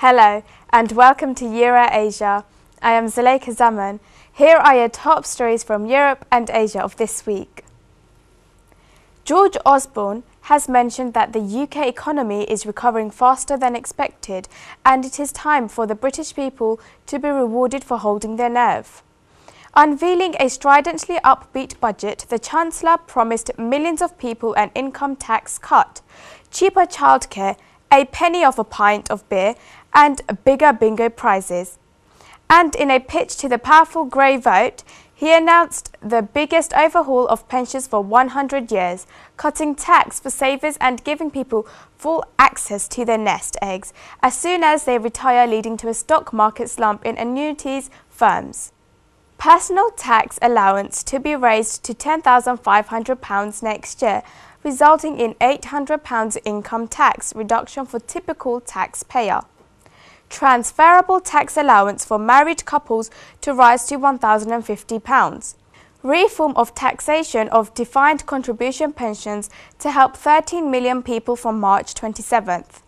Hello and welcome to Euroasia. I am Zuleika Zaman. Here are your top stories from Europe and Asia of this week. George Osborne has mentioned that the UK economy is recovering faster than expected and it is time for the British people to be rewarded for holding their nerve. Unveiling a stridently upbeat budget, the Chancellor promised millions of people an income tax cut, cheaper childcare, a penny off a pint of beer and bigger bingo prizes. And in a pitch to the powerful Grey vote, he announced the biggest overhaul of pensions for 100 years, cutting tax for savers and giving people full access to their nest eggs as soon as they retire, leading to a stock market slump in annuities firms. Personal tax allowance to be raised to £10,500 next year, resulting in £800 income tax reduction for typical taxpayer. Transferable tax allowance for married couples to rise to £1,050. Reform of taxation of defined contribution pensions to help 13 million people from March 27th.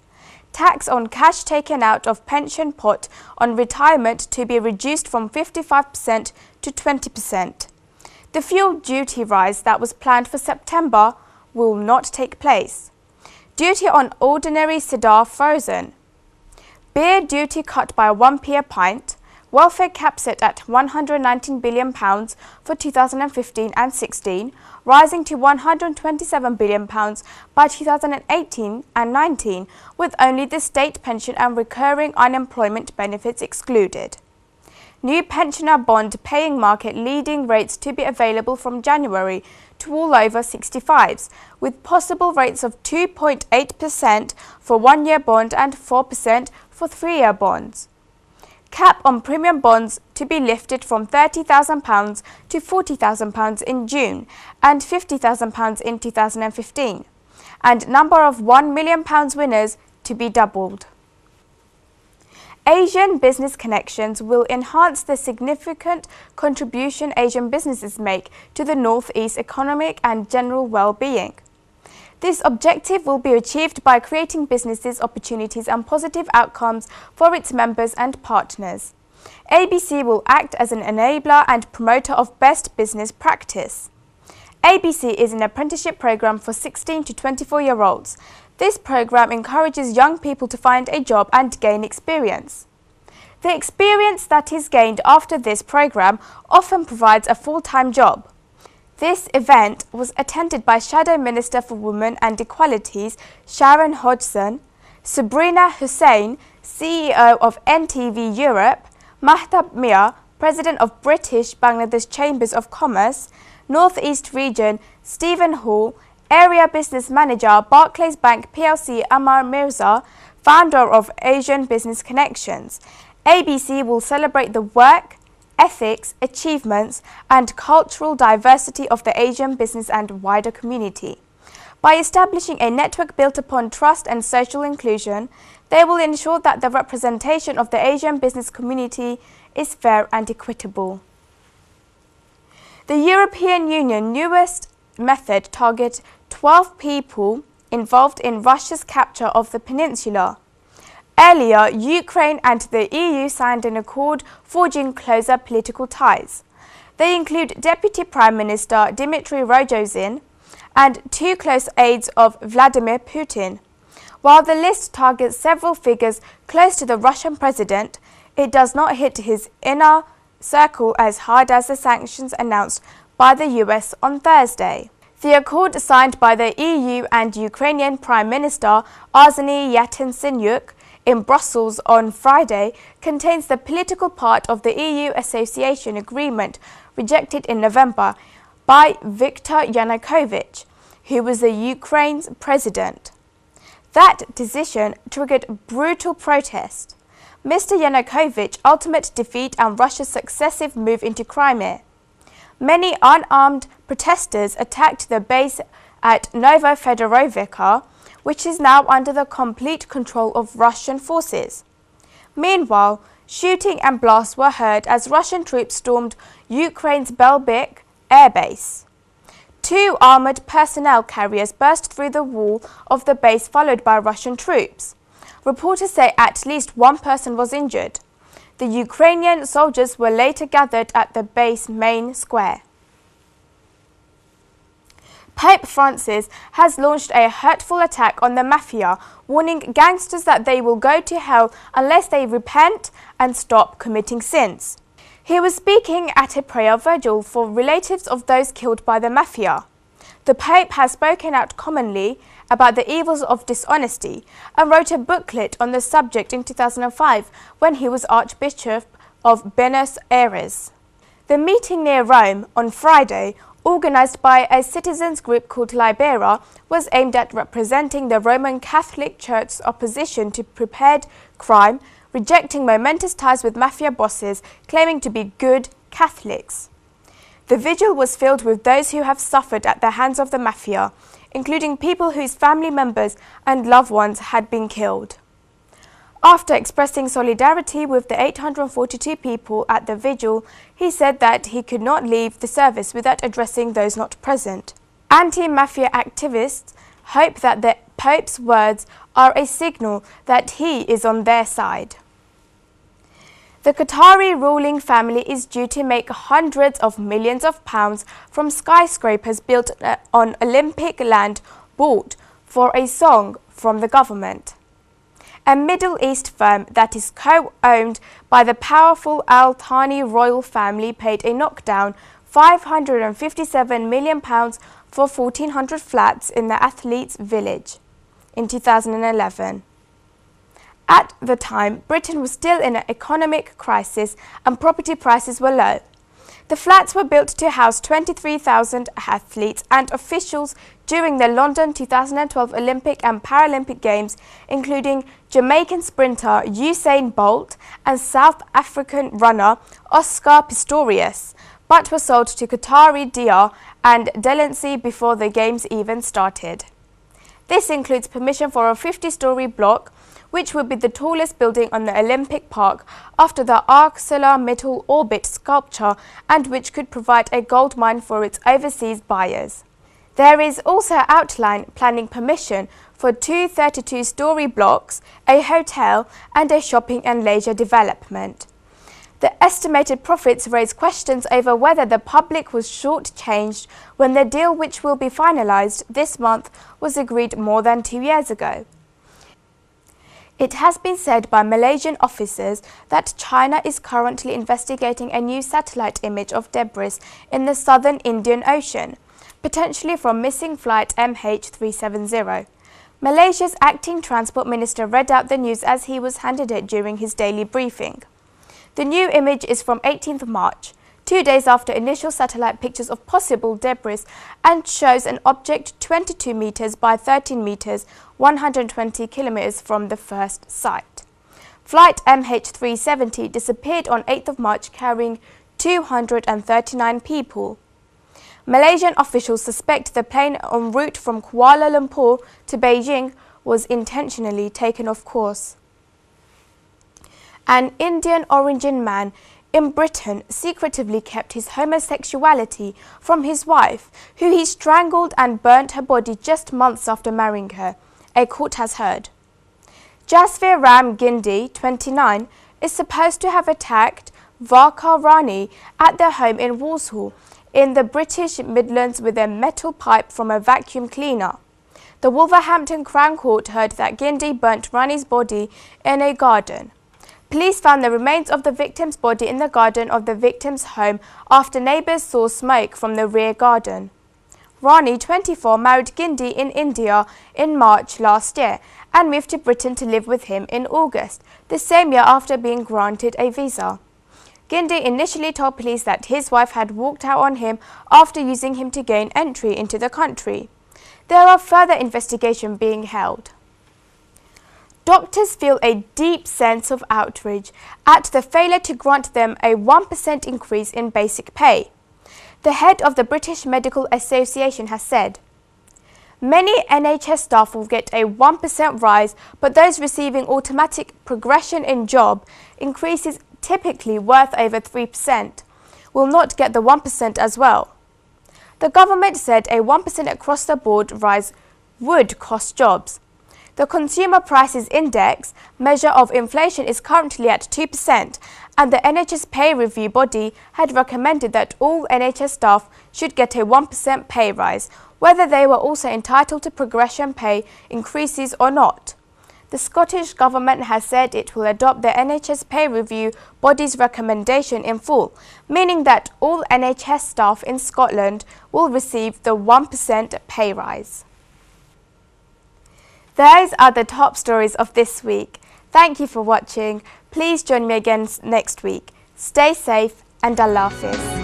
Tax on cash taken out of pension pot on retirement to be reduced from 55% to 20%. The fuel duty rise that was planned for September will not take place. Duty on ordinary cider frozen. Beer duty cut by 1p a pint. Welfare cap set at £119 billion for 2015 and 16, rising to £127 billion by 2018 and 19, with only the state pension and recurring unemployment benefits excluded. New pensioner bond paying market leading rates to be available from January to all over 65s, with possible rates of 2.8% for 1-year bond and 4% for 3-year bonds. Cap on premium bonds to be lifted from £30,000 to £40,000 in June and £50,000 in 2015, and number of £1 million winners to be doubled. Asian business connections will enhance the significant contribution Asian businesses make to the Northeast economic and general well-being. This objective will be achieved by creating businesses opportunities and positive outcomes for its members and partners. ABC will act as an enabler and promoter of best business practice. ABC is an apprenticeship program for 16 to 24-year-olds. This program encourages young people to find a job and gain experience. The experience that is gained after this program often provides a full-time job. This event was attended by Shadow Minister for Women and Equalities Sharon Hodgson, Sabrina Hussain, CEO of NTV Europe, Mahtab Mia, President of British Bangladesh Chambers of Commerce, North East Region Stephen Hall, Area Business Manager Barclays Bank plc Amar Mirza, founder of Asian Business Connections. ABC will celebrate the work, ethics, achievements and cultural diversity of the Asian business and wider community. By establishing a network built upon trust and social inclusion, they will ensure that the representation of the Asian business community is fair and equitable. The European Union newest method targets 12 people involved in Russia's capture of the peninsula. Earlier, Ukraine and the EU signed an accord forging closer political ties. They include Deputy Prime Minister Dmitry Rogozin and 2 close aides of Vladimir Putin. While the list targets several figures close to the Russian president, it does not hit his inner circle as hard as the sanctions announced by the US on Thursday. The accord signed by the EU and Ukrainian Prime Minister Arseniy Yatsenyuk in Brussels on Friday contains the political part of the EU Association Agreement rejected in November by Viktor Yanukovych, who was the Ukraine's president. That decision triggered brutal protest. Mr. Yanukovych's ultimate defeat and Russia's successive move into Crimea. Many unarmed protesters attacked the base at Novofedorovka, which is now under the complete control of Russian forces. Meanwhile, shooting and blasts were heard as Russian troops stormed Ukraine's Belbek air base. 2 armoured personnel carriers burst through the wall of the base, followed by Russian troops. Reporters say at least one person was injured. The Ukrainian soldiers were later gathered at the base main square. Pope Francis has launched a hurtful attack on the mafia, warning gangsters that they will go to hell unless they repent and stop committing sins. He was speaking at a prayer vigil for relatives of those killed by the mafia. The Pope has spoken out commonly about the evils of dishonesty and wrote a booklet on the subject in 2005 when he was Archbishop of Buenos Aires. The meeting near Rome on Friday, organised by a citizens group called Libera, was aimed at representing the Roman Catholic Church's opposition to prepared crime, rejecting momentous ties with mafia bosses claiming to be good Catholics. The vigil was filled with those who have suffered at the hands of the mafia, including people whose family members and loved ones had been killed. After expressing solidarity with the 842 people at the vigil, he said that he could not leave the service without addressing those not present. Anti-mafia activists hope that the Pope's words are a signal that he is on their side. The Qatari ruling family is due to make hundreds of millions of pounds from skyscrapers built on Olympic land bought for a song from the government. A Middle East firm that is co-owned by the powerful Al Thani royal family paid a knockdown £557 million for 1,400 flats in the athletes' village in 2011. At the time, Britain was still in an economic crisis and property prices were low. The flats were built to house 23,000 athletes and officials during the London 2012 Olympic and Paralympic Games, including Jamaican sprinter Usain Bolt and South African runner Oscar Pistorius, but were sold to Qatari Dia and Delancey before the Games even started. This includes permission for a 50-story block, which would be the tallest building on the Olympic Park after the ArcelorMittal Orbit sculpture, and which could provide a gold mine for its overseas buyers. There is also outline planning permission for two 32-story blocks, a hotel and a shopping and leisure development. The estimated profits raise questions over whether the public was shortchanged when the deal, which will be finalised this month, was agreed more than 2 years ago. It has been said by Malaysian officers that China is currently investigating a new satellite image of debris in the southern Indian Ocean, potentially from missing flight MH370. Malaysia's acting transport minister read out the news as he was handed it during his daily briefing. The new image is from 18th March, 2 days after initial satellite pictures of possible debris, and shows an object 22 meters by 13 meters, 120 kilometers from the first site. Flight MH370 disappeared on 8th of March carrying 239 people. Malaysian officials suspect the plane en route from Kuala Lumpur to Beijing was intentionally taken off course. An Indian origin man in Britain secretively kept his homosexuality from his wife, who he strangled and burnt her body just months after marrying her, a court has heard. Jasveer Ram Gindhi, 29, is supposed to have attacked Varka Rani at their home in Walsall, in the British Midlands, with a metal pipe from a vacuum cleaner. The Wolverhampton Crown Court heard that Gindhi burnt Rani's body in a garden. Police found the remains of the victim's body in the garden of the victim's home after neighbours saw smoke from the rear garden. Rani, 24, married Gindhi in India in March last year and moved to Britain to live with him in August, the same year after being granted a visa. Gindhi initially told police that his wife had walked out on him after using him to gain entry into the country. There are further investigations being held. Doctors feel a deep sense of outrage at the failure to grant them a 1% increase in basic pay. The head of the British Medical Association has said, "Many NHS staff will get a 1% rise, but those receiving automatic progression in job increases typically worth over 3% will not get the 1% as well." The government said a 1% across the board rise would cost jobs. The Consumer Prices Index measure of inflation is currently at 2%, and the NHS pay review body had recommended that all NHS staff should get a 1% pay rise, whether they were also entitled to progression pay increases or not. The Scottish Government has said it will adopt the NHS pay review body's recommendation in full, meaning that all NHS staff in Scotland will receive the 1% pay rise. Those are the top stories of this week. Thank you for watching. Please join me again next week. Stay safe and Allah Hafiz.